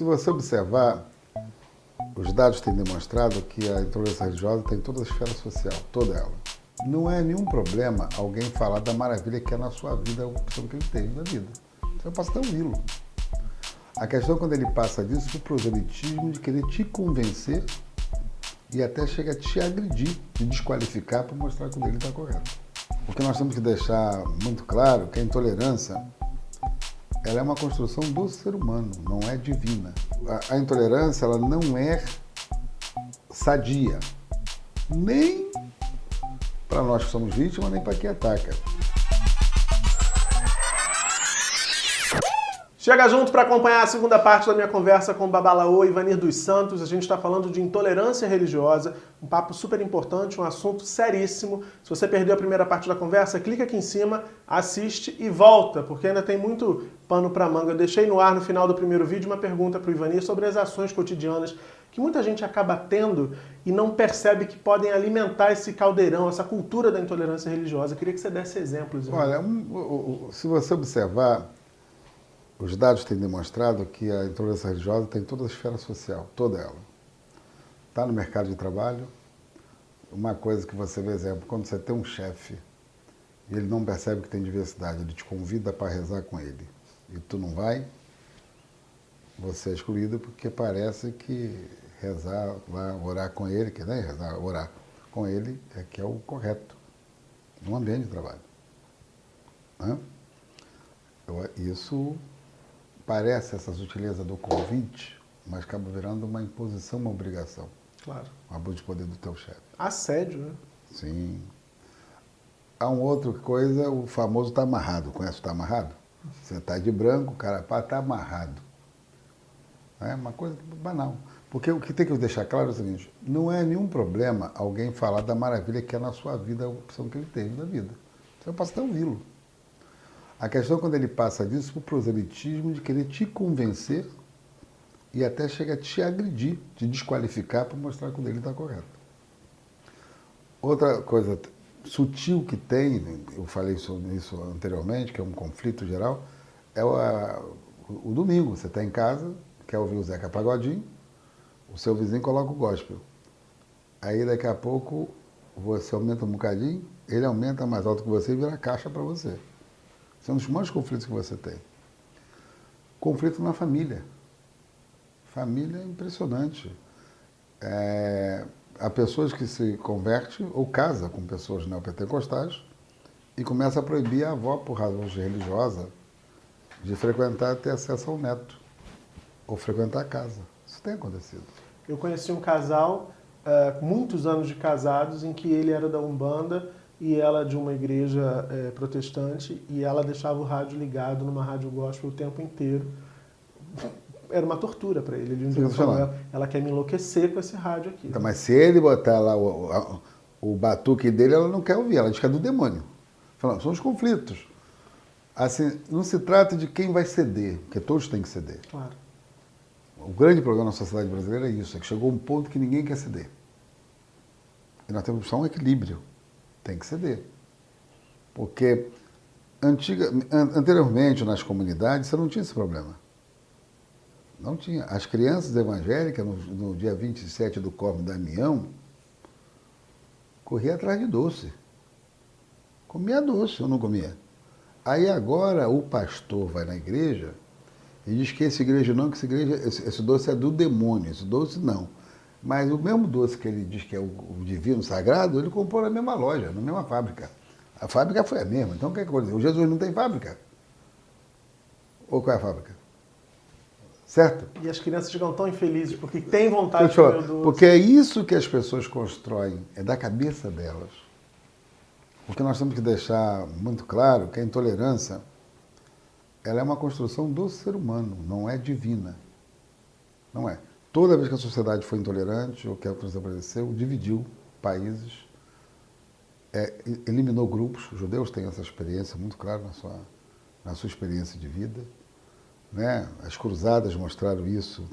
Se você observar, os dados têm demonstrado que a intolerância religiosa tem toda a esfera social, toda ela. Não é nenhum problema alguém falar da maravilha que é na sua vida a opção que ele teve na vida. Você passa até ouvi-lo. A questão é quando ele passa disso para o proselitismo de querer te convencer e até chega a te agredir, te desqualificar para mostrar que o dele está correto. Porque nós temos que deixar muito claro que a intolerância ela é uma construção do ser humano, não é divina. A intolerância ela não é sadia, nem para nós que somos vítimas, nem para quem ataca. Chega junto para acompanhar a segunda parte da minha conversa com o Babalaô Ivanir dos Santos. A gente está falando de intolerância religiosa, um papo super importante, um assunto seríssimo. Se você perdeu a primeira parte da conversa, clica aqui em cima, assiste e volta, porque ainda tem muito pano para manga. Eu deixei no ar no final do primeiro vídeo uma pergunta para o Ivanir sobre as ações cotidianas que muita gente acaba tendo e não percebe que podem alimentar esse caldeirão, essa cultura da intolerância religiosa. Eu queria que você desse exemplos. Olha, se você observar, os dados têm demonstrado que a intolerância religiosa tem toda a esfera social, toda ela. Está no mercado de trabalho. Uma coisa que você vê, exemplo, quando você tem um chefe e ele não percebe que tem diversidade, ele te convida para rezar com ele e tu não vai, você é excluído porque parece que rezar lá, orar com ele, que nem rezar, orar com ele é que é o correto no ambiente de trabalho. Né? Isso parece essa sutileza do convite, mas acaba virando uma imposição, uma obrigação. Claro. Um abuso de poder do teu chefe. Assédio, né? Sim. Há uma outra coisa, o famoso tá amarrado. Conhece o tá amarrado? Você tá de branco, o cara tá amarrado. É uma coisa banal. Porque o que tem que deixar claro é o seguinte, não é nenhum problema alguém falar da maravilha que é na sua vida a opção que ele teve na vida. Você passa até ouvi-lo. A questão é quando ele passa disso para o proselitismo de querer te convencer e até chega a te agredir, te desqualificar para mostrar que o dele está correto. Outra coisa sutil que tem, eu falei sobre isso anteriormente, que é um conflito geral, é o domingo. Você está em casa, quer ouvir o Zeca Pagodinho, o seu vizinho coloca o gospel. Aí daqui a pouco você aumenta um bocadinho, ele aumenta mais alto que você e vira caixa para você. Esse é um dos maiores conflitos que você tem. Conflito na família. Família é impressionante. Há pessoas que se convertem ou casam com pessoas neopentecostais e começa a proibir a avó, por razões religiosas, de frequentar, ter acesso ao neto ou frequentar a casa. Isso tem acontecido. Eu conheci um casal, muitos anos de casados, em que ele era da Umbanda e ela de uma igreja protestante, e ela deixava o rádio ligado numa rádio gospel o tempo inteiro. Era uma tortura para ele. Ele um dia falou, ela quer me enlouquecer com esse rádio aqui. Então, mas se ele botar lá o batuque dele, ela não quer ouvir, ela diz que é do demônio. Falando, são os conflitos. Assim, não se trata de quem vai ceder, porque todos têm que ceder. Claro. O grande problema na sociedade brasileira é isso, é que chegou um ponto que ninguém quer ceder. E nós temos que buscar um equilíbrio. Tem que ceder. Porque anteriormente nas comunidades você não tinha esse problema. Não tinha. As crianças evangélicas, no dia 27 do Corme Damião, corriam atrás de doce. Comia doce, ou não comia? Aí agora o pastor vai na igreja e diz que essa igreja não, que esse doce é do demônio, esse doce não. Mas o mesmo doce que ele diz que é o divino sagrado, ele comprou na mesma loja, na mesma fábrica. A fábrica foi a mesma. Então o que é que aconteceu? O Jesus não tem fábrica? Ou qual é a fábrica? Certo? E as crianças ficam tão infelizes porque têm vontade de comer o doce. Porque é isso que as pessoas constroem, é da cabeça delas. Porque nós temos que deixar muito claro que a intolerância ela é uma construção do ser humano, não é divina. Não é. Toda vez que a sociedade foi intolerante, ou que a coisa apareceu, dividiu países, eliminou grupos. Os judeus têm essa experiência muito clara na sua experiência de vida. Né? As cruzadas mostraram isso.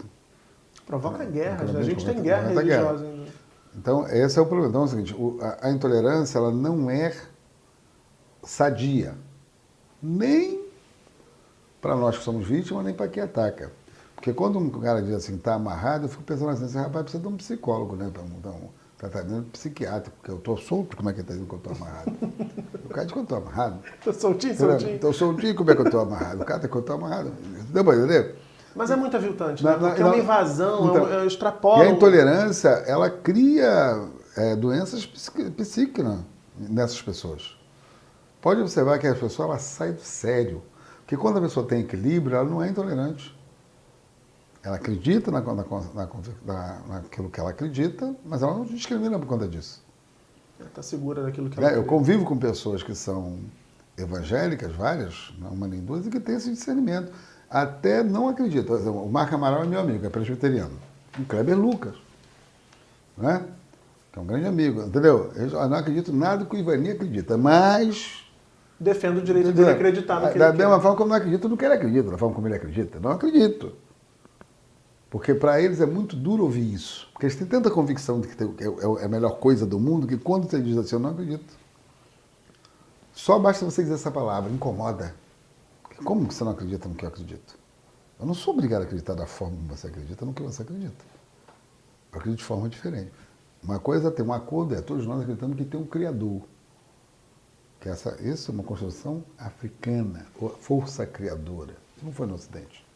Provoca guerras, a gente tem guerra religiosa ainda. Então, esse é o problema. Então é o seguinte, a intolerância ela não é sadia, nem para nós que somos vítimas, nem para quem ataca. Porque quando um cara diz assim, tá amarrado, eu fico pensando assim, esse rapaz precisa de um psicólogo, né? Para dar um tratamento psiquiátrico, porque eu tô solto, como é que ele tá dizendo que eu tô amarrado? O cara diz que eu tô amarrado. Tô soltinho. Tô soltinho, como é que eu tô amarrado? O cara diz que eu tô amarrado. Deu pra entender? Mas é muito aviltante, né? Porque é uma invasão, então, é extrapola. E a intolerância, ela cria doenças psíquicas nessas pessoas. Pode observar que a pessoa ela sai do sério. Porque quando a pessoa tem equilíbrio, ela não é intolerante. Ela acredita naquilo que ela acredita, mas ela não discrimina por conta disso. Ela está segura daquilo que ela Eu convivo com pessoas que são evangélicas, várias, não uma nem duas, e que têm esse discernimento. Até não acreditam. O Marco Amaral é meu amigo, é presbiteriano. O Kleber Lucas, né? Que é um grande amigo, entendeu? Eu não acredito nada que o Ivani acredita, mas... defendo o direito dele acreditar no que ele Da quer. mesma forma como eu não acredito no que ele acredita, da forma como ele acredita. Não acredito. Porque para eles é muito duro ouvir isso. Porque eles têm tanta convicção de que é a melhor coisa do mundo, que quando você diz assim, eu não acredito. Só basta você dizer essa palavra, incomoda. Como que você não acredita no que eu acredito? Eu não sou obrigado a acreditar da forma como você acredita, no que você acredita. Eu acredito de forma diferente. Uma coisa é ter um acordo, todos nós acreditamos que tem um Criador. Que isso é uma construção africana, força criadora. Isso não foi no Ocidente.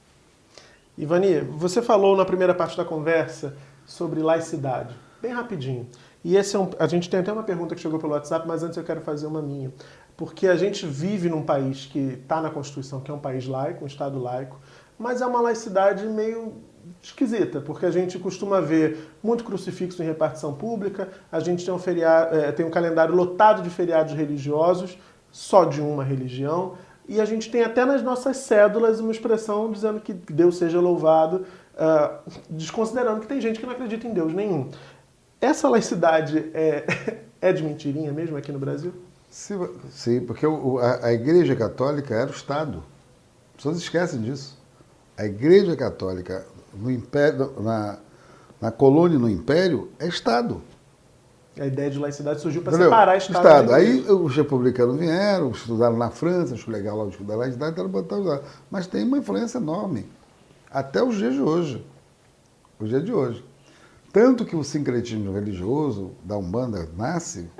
Ivani, você falou na primeira parte da conversa sobre laicidade, bem rapidinho. E a gente tem até uma pergunta que chegou pelo WhatsApp, mas antes eu quero fazer uma minha. Porque a gente vive num país que está na Constituição, que é um país laico, um Estado laico, mas é uma laicidade meio esquisita, porque a gente costuma ver muito crucifixo em repartição pública, a gente tem um calendário lotado de feriados religiosos, só de uma religião, e a gente tem até nas nossas cédulas uma expressão dizendo que Deus seja louvado, desconsiderando que tem gente que não acredita em Deus nenhum. Essa laicidade é de mentirinha mesmo aqui no Brasil? Sim, porque a Igreja Católica era o Estado. As pessoas esquecem disso. A Igreja Católica no Império, na colônia e no Império é Estado. A ideia de laicidade surgiu para separar Estado. Aí os republicanos vieram, estudaram na França, acho legal lá de estudar laicidade, mas tem uma influência enorme. Até os dias de hoje. Os dias de hoje. Tanto que o sincretismo religioso da Umbanda nasce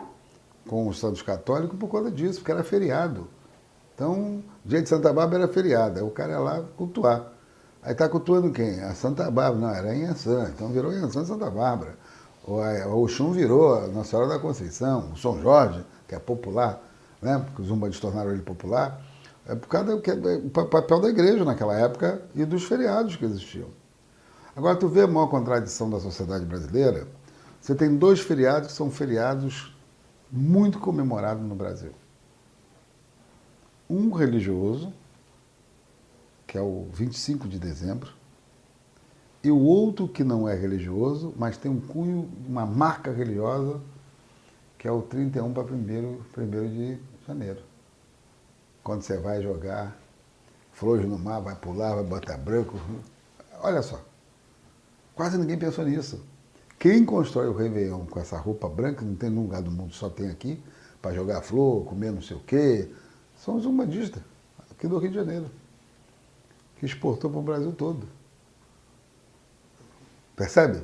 com os santos católicos por conta disso, porque era feriado. Então, dia de Santa Bárbara era feriado, aí o cara ia lá cultuar. Aí está cultuando quem? A Santa Bárbara, não, era Inhansã, então virou Inhansã Santa Bárbara. O Oxum virou a Nossa Senhora da Conceição, o São Jorge, que é popular, né? Porque os umbandidos tornaram ele popular, é por causa do papel da igreja naquela época e dos feriados que existiam. Agora, tu vê a maior contradição da sociedade brasileira, você tem dois feriados que são feriados muito comemorados no Brasil. Um religioso, que é o 25 de dezembro, e o outro que não é religioso, mas tem um cunho, uma marca religiosa, que é o 31 para 1º de janeiro. Quando você vai jogar flores no mar, vai pular, vai botar branco. Olha só, quase ninguém pensou nisso. Quem constrói o Réveillon com essa roupa branca, não tem nenhum lugar do mundo, só tem aqui, para jogar flor, comer não sei o quê, são os umbandistas, aqui do Rio de Janeiro, que exportou para o Brasil todo. Percebe?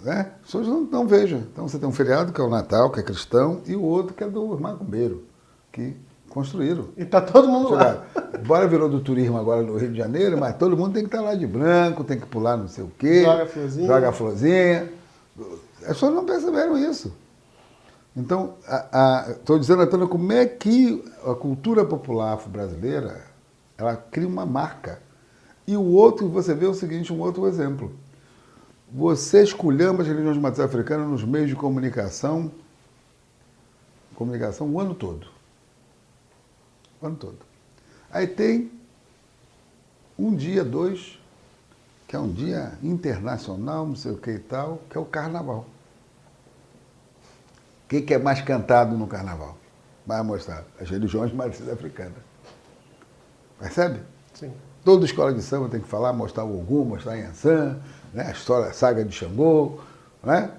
Né? As pessoas não vejam. Então você tem um feriado que é o Natal, que é cristão, e o outro que é do macumbeiro, que construíram. E tá todo mundo lá. Embora virou do turismo agora no Rio de Janeiro, mas todo mundo tem que estar lá de branco, tem que pular não sei o quê. Joga a florzinha. As pessoas não perceberam isso. Então, estou dizendo, Antônio, como é que a cultura popular afro-brasileira, ela cria uma marca. E o outro, você vê o seguinte, um outro exemplo. Você esculhamba as religiões de matriz africana nos meios de comunicação o ano todo. O ano todo. Aí tem um dia, dois, que é um dia internacional, não sei o que e tal, que é o Carnaval. O que é mais cantado no Carnaval? Vai mostrar as religiões de matriz africana. Percebe? Sim. Toda escola de samba tem que falar, mostrar o Ogum, mostrar a Inhansã, né? A história, a saga de Xangô, né?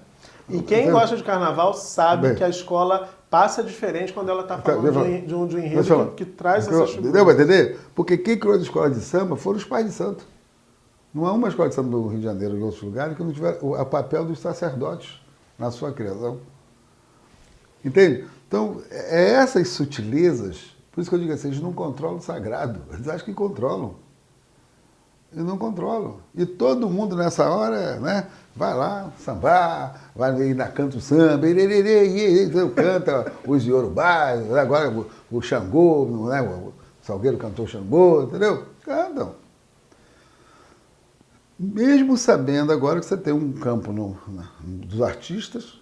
E quem gosta de carnaval sabe que a escola passa diferente quando ela está falando de um enredo que traz essas figuras. Deu para entender? Porque quem criou as escolas de samba foram os pais de santo. Não há uma escola de samba no Rio de Janeiro ou em outros lugares que não tiver o papel dos sacerdotes na sua criação. Entende? Então, é essas sutilezas, por isso que eu digo assim, eles não controlam o sagrado, eles acham que controlam. Eles não controlam. E todo mundo nessa hora, né, vai lá sambar, vai ainda canta o samba, canta os iorubás, agora o Xangô, né, o Salgueiro cantou Xangô, entendeu? Cantam. Mesmo sabendo agora que você tem um campo dos artistas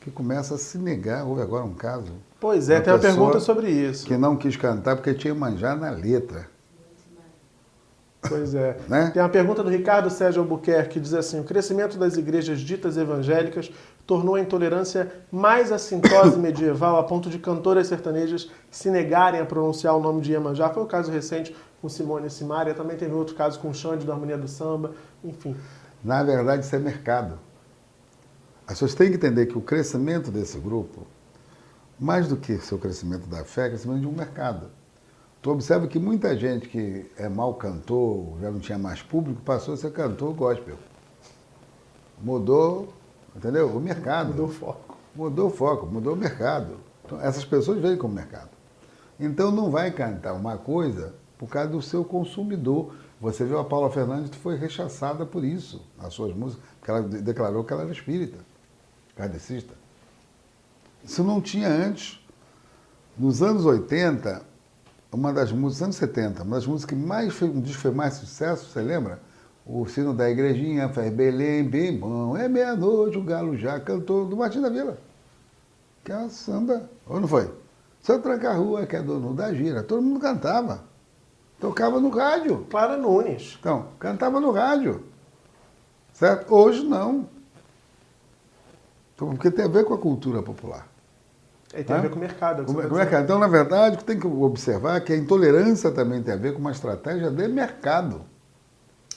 que começa a se negar. Houve agora um caso. Pois é, tem uma pergunta sobre isso. Que não quis cantar porque tinha manjar na letra. Pois é. Né? Tem uma pergunta do Ricardo Sérgio Albuquerque que diz assim: o crescimento das igrejas ditas evangélicas tornou a intolerância mais assintosa e medieval a ponto de cantoras sertanejas se negarem a pronunciar o nome de Iemanjá. Foi o caso recente com Simone e Simaria, também teve outro caso com o Xande da Harmonia do Samba, enfim. Na verdade, isso é mercado. As pessoas têm que entender que o crescimento desse grupo, mais do que seu crescimento da fé, é crescimento de um mercado. Tu observa que muita gente que é mau cantor, já não tinha mais público, passou a ser cantor gospel. Mudou, entendeu? O mercado. Mudou o foco. Mudou o foco, mudou o mercado. Então, essas pessoas veem como mercado. Então não vai cantar uma coisa por causa do seu consumidor. Você viu a Paula Fernandes que foi rechaçada por isso, nas suas músicas, porque ela declarou que ela era espírita, kardecista. Isso não tinha antes. Nos anos 80, uma das músicas, anos 70, uma das músicas que mais fez mais sucesso, você lembra? O sino da igrejinha faz Belém bem bom, é meia-noite, o galo já cantou, do Martim da Vila. Que é uma samba, ou não foi? Seu Tranca-Rua, que é dono da gira, todo mundo cantava. Tocava no rádio. Clara Nunes. Então, cantava no rádio. Certo? Hoje não. Então, porque tem a ver com a cultura popular. E tem a ver com o mercado. Com o mercado. Então, na verdade, tem que observar que a intolerância também tem a ver com uma estratégia de mercado.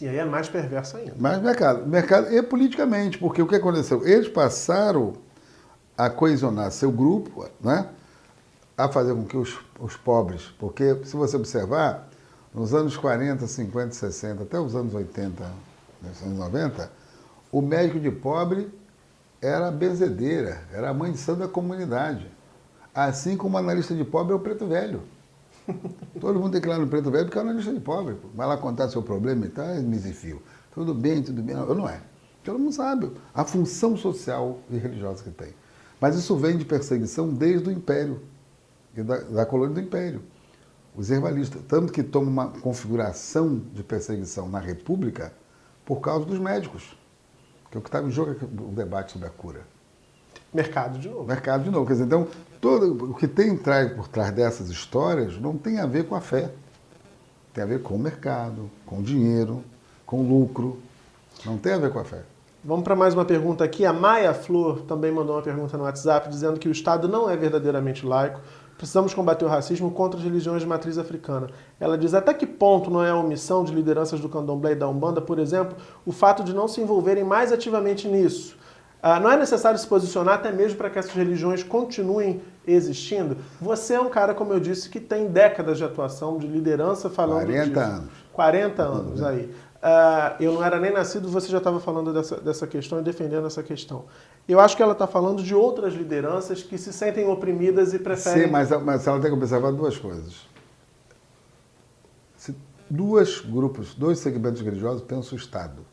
E aí é mais perverso ainda. Mais mercado. Mercado e politicamente, porque o que aconteceu? Eles passaram a coesionar seu grupo, né, a fazer com que os pobres, porque se você observar, nos anos 40, 50, 60, até os anos 80, nos anos 90, o médico de pobre era a benzedeira, era a mãe de santo da comunidade. Assim como o analista de pobre é o preto velho. Todo mundo tem que ir lá no preto velho porque é o analista de pobre. Vai lá contar seu problema e tal, misifio. Tudo bem. Não é. Todo mundo sabe a função social e religiosa que tem. Mas isso vem de perseguição desde o Império, da colônia do Império. Os herbalistas, tanto que toma uma configuração de perseguição na República por causa dos médicos. Porque o que estava em jogo é o debate sobre a cura. Mercado de novo. Mercado de novo. Quer dizer, então, todo o que tem por trás dessas histórias não tem a ver com a fé. Tem a ver com o mercado, com o dinheiro, com o lucro. Não tem a ver com a fé. Vamos para mais uma pergunta aqui. A Maia Flor também mandou uma pergunta no WhatsApp dizendo que o Estado não é verdadeiramente laico. Precisamos combater o racismo contra as religiões de matriz africana. Ela diz, até que ponto não é a omissão de lideranças do candomblé e da Umbanda, por exemplo, o fato de não se envolverem mais ativamente nisso? Não é necessário se posicionar até mesmo para que essas religiões continuem existindo? Você é um cara, como eu disse, que tem décadas de atuação, de liderança falando 40 anos. 40 anos aí. Eu não era nem nascido, você já estava falando dessa questão e defendendo essa questão. Eu acho que ela está falando de outras lideranças que se sentem oprimidas e preferem... Sim, mas ela tem que observar duas coisas. Dois segmentos religiosos pensam o Estado.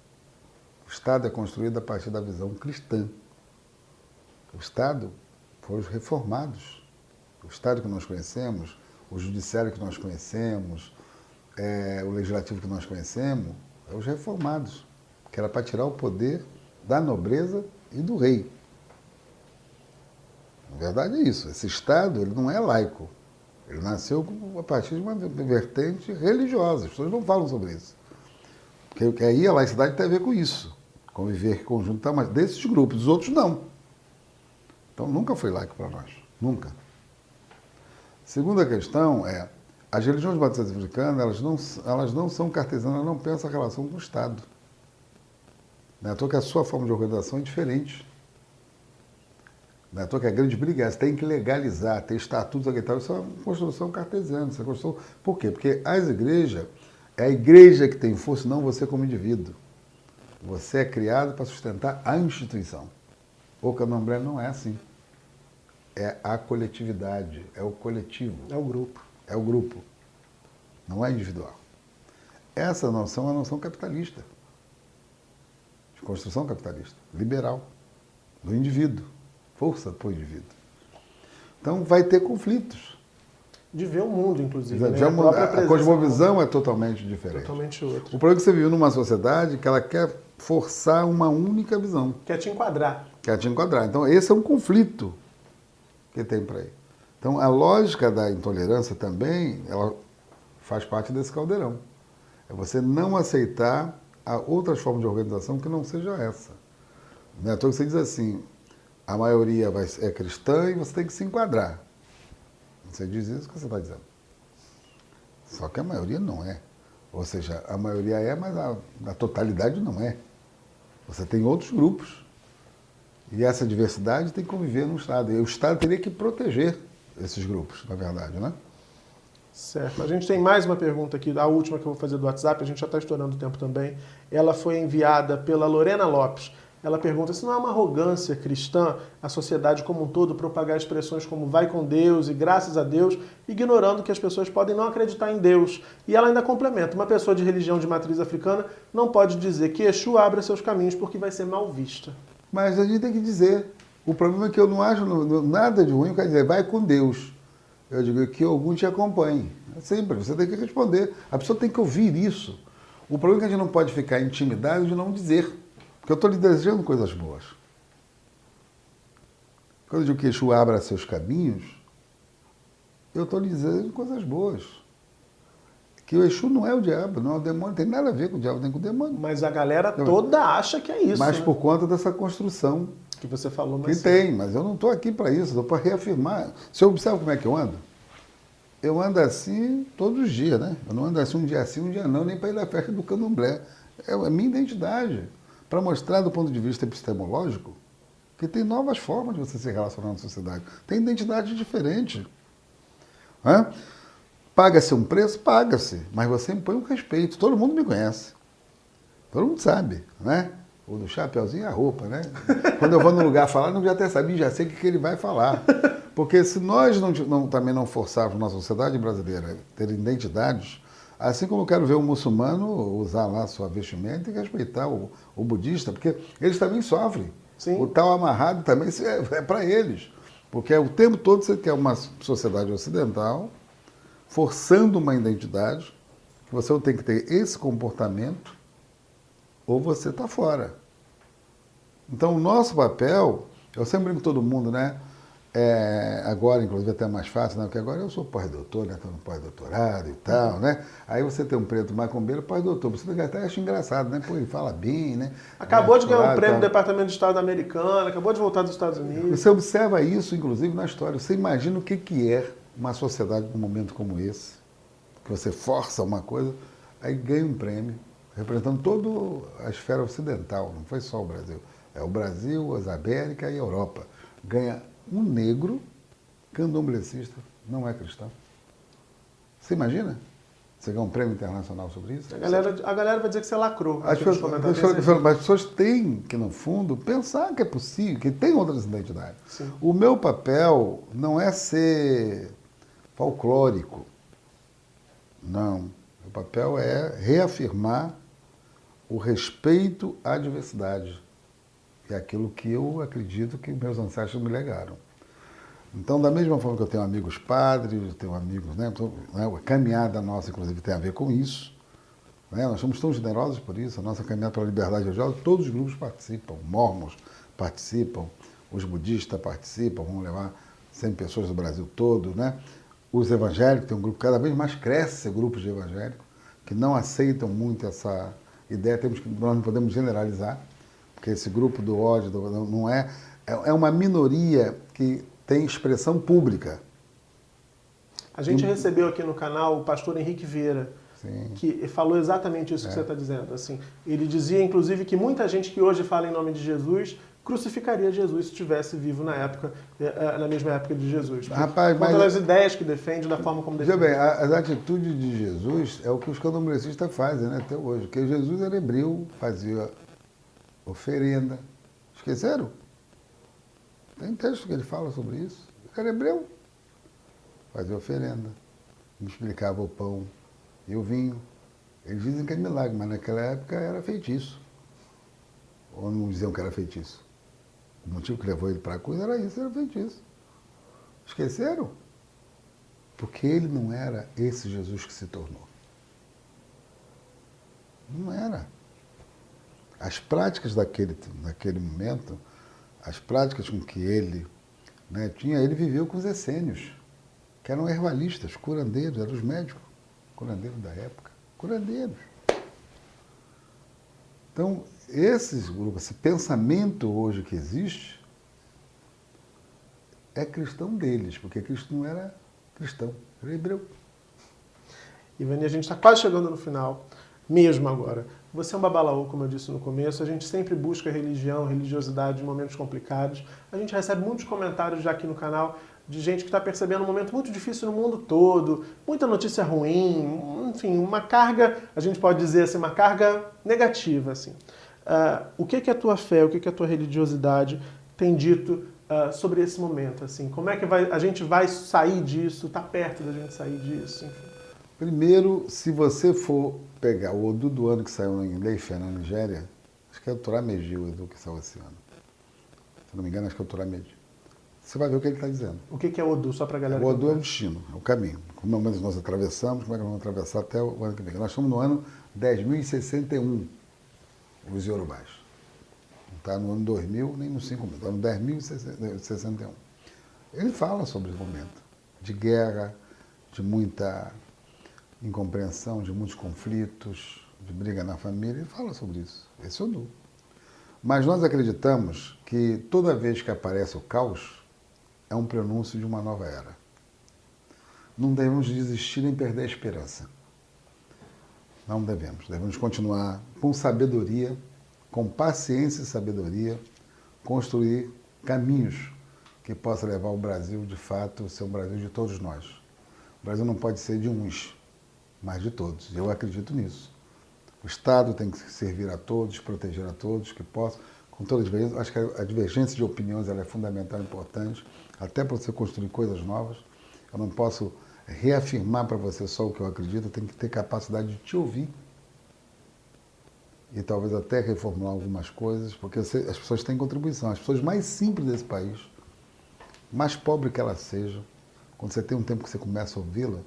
O Estado é construído a partir da visão cristã. O Estado foram os reformados. O Estado que nós conhecemos, o judiciário que nós conhecemos, o legislativo que nós conhecemos, é os reformados, que era para tirar o poder da nobreza e do rei. Na verdade é isso. Esse Estado ele não é laico. Ele nasceu a partir de uma vertente religiosa. As pessoas não falam sobre isso. Porque aí a laicidade tem a ver com isso. Conviver em conjunto, tá, mas desses grupos, dos outros não. Então nunca foi laico para nós. Nunca. Segunda questão é, as religiões batistas africanas, elas não são cartesianas, elas não pensam a relação com o Estado. Não é à toa que a sua forma de organização é diferente. Não é à toa que a grande briga é essa, tem que legalizar, ter estatutos e tal. Isso é uma construção cartesiana. Isso é construção... Por quê? Porque as igrejas, é a igreja que tem força, não você como indivíduo. Você é criado para sustentar a instituição. O candomblé não é assim. É a coletividade, é o coletivo. É o grupo. É o grupo, não é individual. Essa noção é uma noção capitalista, de construção capitalista, liberal, do indivíduo, força para o indivíduo. Então vai ter conflitos. De ver o mundo, inclusive. Né? A cosmovisão é totalmente diferente. Totalmente outra. O problema é que você vive numa sociedade que ela quer forçar uma única visão. Quer te enquadrar. Quer te enquadrar. Então esse é um conflito que tem para aí. Então a lógica da intolerância também, ela faz parte desse caldeirão. É você não aceitar outras formas de organização que não seja essa. Não é à toa que você diz assim, a maioria é cristã e você tem que se enquadrar. Você diz isso que você está dizendo. Só que a maioria não é. Ou seja, a maioria é, mas a totalidade não é. Você tem outros grupos. E essa diversidade tem que conviver no Estado. E o Estado teria que proteger esses grupos, na verdade, né? Certo. A gente tem mais uma pergunta aqui, a última que eu vou fazer do WhatsApp, a gente já está estourando o tempo também. Ela foi enviada pela Lorena Lopes. Ela pergunta se não é uma arrogância cristã a sociedade como um todo propagar expressões como vai com Deus e graças a Deus, ignorando que as pessoas podem não acreditar em Deus. E ela ainda complementa, uma pessoa de religião de matriz africana não pode dizer que Exu abra seus caminhos porque vai ser mal vista. Mas a gente tem que dizer. O problema é que eu não acho nada de ruim, quer dizer, vai com Deus. Eu digo que algum te acompanhe. É simples, você tem que responder. A pessoa tem que ouvir isso. O problema é que a gente não pode ficar intimidado de não dizer. Porque eu estou lhe desejando coisas boas. Quando eu digo que Exu abra seus caminhos, eu estou lhe desejando coisas boas. Que o Exu não é o diabo, não é o demônio, não tem nada a ver com o diabo, nem com o demônio. Mas a galera toda acha que é isso. Mas né? por conta dessa construção. Que você falou mais Que tem, mas eu não estou aqui para isso, estou para reafirmar. Você observa como é que eu ando? Eu ando assim todos os dias, né? Eu não ando assim um dia não, nem para ir na festa do candomblé. É a minha identidade. Para mostrar do ponto de vista epistemológico que tem novas formas de você se relacionar na sociedade. Tem identidade diferente. Paga-se um preço? Paga-se. Mas você impõe um respeito. Todo mundo me conhece. Todo mundo sabe, né? O do chapeuzinho e a roupa, né? Quando eu vou num lugar falar, não já até sabia, já sei o que ele vai falar. Porque se nós também não forçarmos nossa sociedade brasileira a ter identidades, assim como eu quero ver um muçulmano usar lá sua vestimenta e respeitar o budista, porque eles também sofrem. Sim. O tal amarrado também é para eles. Porque o tempo todo você quer uma sociedade ocidental forçando uma identidade, que você tem que ter esse comportamento, ou você está fora. Então, o nosso papel, eu sempre brinco com todo mundo, né? Agora, inclusive, até mais fácil, né? Porque agora eu sou pós-doutor, né? Estou no pós-doutorado e tal, né? Aí você tem um preto macumbeiro pós-doutor. Você até acha engraçado, né? Pô, ele fala bem, né? Acabou de ganhar um prêmio do Departamento de Estado americano, acabou de voltar dos Estados Unidos. Você observa isso, inclusive, na história. Você imagina o que é uma sociedade num momento como esse, que você força uma coisa, aí ganha um prêmio, representando toda a esfera ocidental, não foi só o Brasil. É o Brasil, as Américas e a Europa. Ganha um negro candomblecista, não é cristão. Você imagina? Você ganha um prêmio internacional sobre isso? A galera vai dizer que você lacrou. As pessoas têm que, no fundo, pensar que é possível, que tem outras identidades. Sim. O meu papel não é ser folclórico. Não. O papel é reafirmar o respeito à diversidade. É aquilo que eu acredito que meus ancestros me legaram. Então, da mesma forma que eu tenho amigos padres, tenho amigos, né? A caminhada nossa, inclusive, tem a ver com isso. Né? Nós somos tão generosos por isso. A nossa caminhada pela liberdade religiosa, todos os grupos participam. Mormons participam, os budistas participam, vamos levar 100 pessoas do Brasil todo, né? Os evangélicos, tem um grupo, cada vez mais cresce grupos de evangélicos, que não aceitam muito essa ideia, nós não podemos generalizar, porque esse grupo do ódio não é uma minoria que tem expressão pública. A gente recebeu aqui no canal o pastor Henrique Vieira, Sim. que falou exatamente isso que você está dizendo. Assim, ele dizia, inclusive, que muita gente que hoje fala em nome de Jesus crucificaria Jesus se estivesse vivo na mesma época de Jesus. Rapaz, mas as ideias que defende, da forma como defende. Bem, as atitudes de Jesus é o que os candomblecistas fazem, né, até hoje. Porque Jesus era hebreu, fazia oferenda. Esqueceram? Tem texto que ele fala sobre isso. Ele era hebreu, fazia oferenda, multiplicava o pão e o vinho. Eles dizem que é milagre, mas naquela época era feitiço. Ou não diziam que era feitiço? O motivo que levou ele para a cruz era isso, era feitiço. Esqueceram? Porque ele não era esse Jesus que se tornou. Não era. As práticas daquele momento, as práticas com que ele tinha, ele viveu com os essênios, que eram herbalistas, curandeiros, eram os médicos, curandeiros da época, curandeiros. Então, esses grupos, esse pensamento hoje que existe, é cristão deles, porque Cristo não era cristão, era hebreu. Ivani, a gente está quase chegando no final, mesmo agora. Você é um babalaô, como eu disse no começo, a gente sempre busca religião, religiosidade em momentos complicados. A gente recebe muitos comentários já aqui no canal de gente que está percebendo um momento muito difícil no mundo todo, muita notícia ruim, enfim, uma carga, a gente pode dizer assim, uma carga negativa, assim. O que a tua fé, o que a tua religiosidade tem dito sobre esse momento, assim? Como é que a gente vai sair disso? Está perto da gente sair disso? Enfim. Primeiro, se você for pegar o Odu do ano que saiu em Ilé-Ifé, na Nigéria, acho que é o Torameji, o Odu que saiu esse ano. Se não me engano, acho que é o Torameji. Você vai ver o que ele está dizendo. O que é Odu, só para a galera? O Odu é o destino, é o caminho. Como nós atravessamos, como é que nós vamos atravessar até o ano que vem. Nós estamos no ano 10.061, os Yorubás. Não está no ano 2000, nem no 5.000, está no 10.061. Ele fala sobre esse momento de guerra, de muita incompreensão, de muitos conflitos, de briga na família. Ele fala sobre isso. Esse é o Odu. Mas nós acreditamos que toda vez que aparece o caos, é um prenúncio de uma nova era. Não devemos desistir nem perder a esperança. Não devemos. Devemos continuar com sabedoria, com paciência e sabedoria, construir caminhos que possam levar o Brasil, de fato, a ser um Brasil de todos nós. O Brasil não pode ser de uns, mas de todos. Eu acredito nisso. O Estado tem que servir a todos, proteger a todos, que possam, com toda a divergência. Acho que a divergência de opiniões ela é fundamental e importante, até para você construir coisas novas. Eu não posso reafirmar para você só o que eu acredito, eu tenho que ter capacidade de te ouvir e talvez até reformular algumas coisas, porque as pessoas têm contribuição. As pessoas mais simples desse país, mais pobre que elas sejam, quando você tem um tempo que você começa a ouvi-la,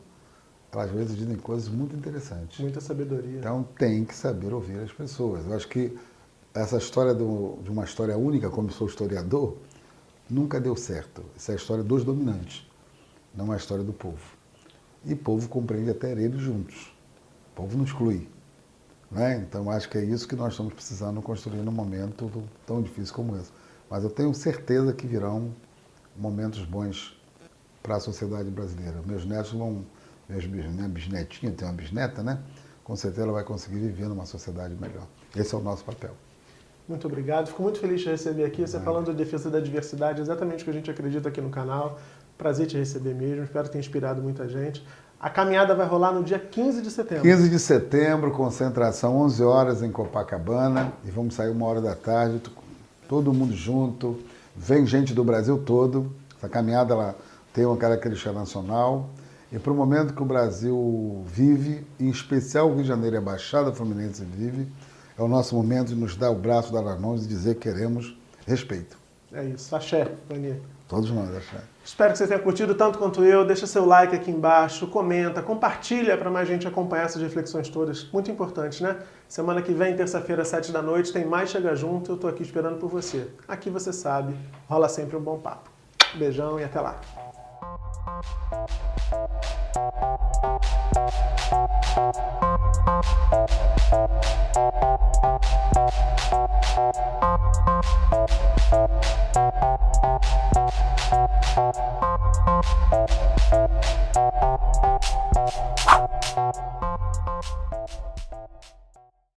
elas às vezes dizem coisas muito interessantes. Muita sabedoria. Então tem que saber ouvir as pessoas. Eu acho que essa história de uma história única, como sou historiador, nunca deu certo. Essa é a história dos dominantes, não é a história do povo. E o povo compreende até eles juntos. O povo não exclui. Né? Então acho que é isso que nós estamos precisando construir num momento tão difícil como esse. Mas eu tenho certeza que virão momentos bons para a sociedade brasileira. Meus netos vão, minha bisnetinha, tem uma bisneta, né? Com certeza ela vai conseguir viver numa sociedade melhor. Esse é o nosso papel. Muito obrigado. Fico muito feliz de receber aqui. Você falando de defesa da diversidade, exatamente o que a gente acredita aqui no canal. Prazer te receber mesmo. Espero ter inspirado muita gente. A caminhada vai rolar no dia 15 de setembro. 15 de setembro, concentração 11 horas em Copacabana. E vamos sair 1h da tarde, todo mundo junto. Vem gente do Brasil todo. Essa caminhada ela tem uma característica nacional. E para o momento que o Brasil vive, em especial o Rio de Janeiro e a Baixada Fluminense vive, é o nosso momento de nos dar o braço, dar as mãos e dizer que queremos respeito. É isso. Axé, Vani. Todos nós, axé. Espero que você tenha curtido tanto quanto eu. Deixa seu like aqui embaixo, comenta, compartilha para mais gente acompanhar essas reflexões todas. Muito importantes, né? Semana que vem, terça-feira, 7 da noite, tem mais Chega Junto. Eu tô aqui esperando por você. Aqui você sabe, rola sempre um bom papo. Beijão e até lá.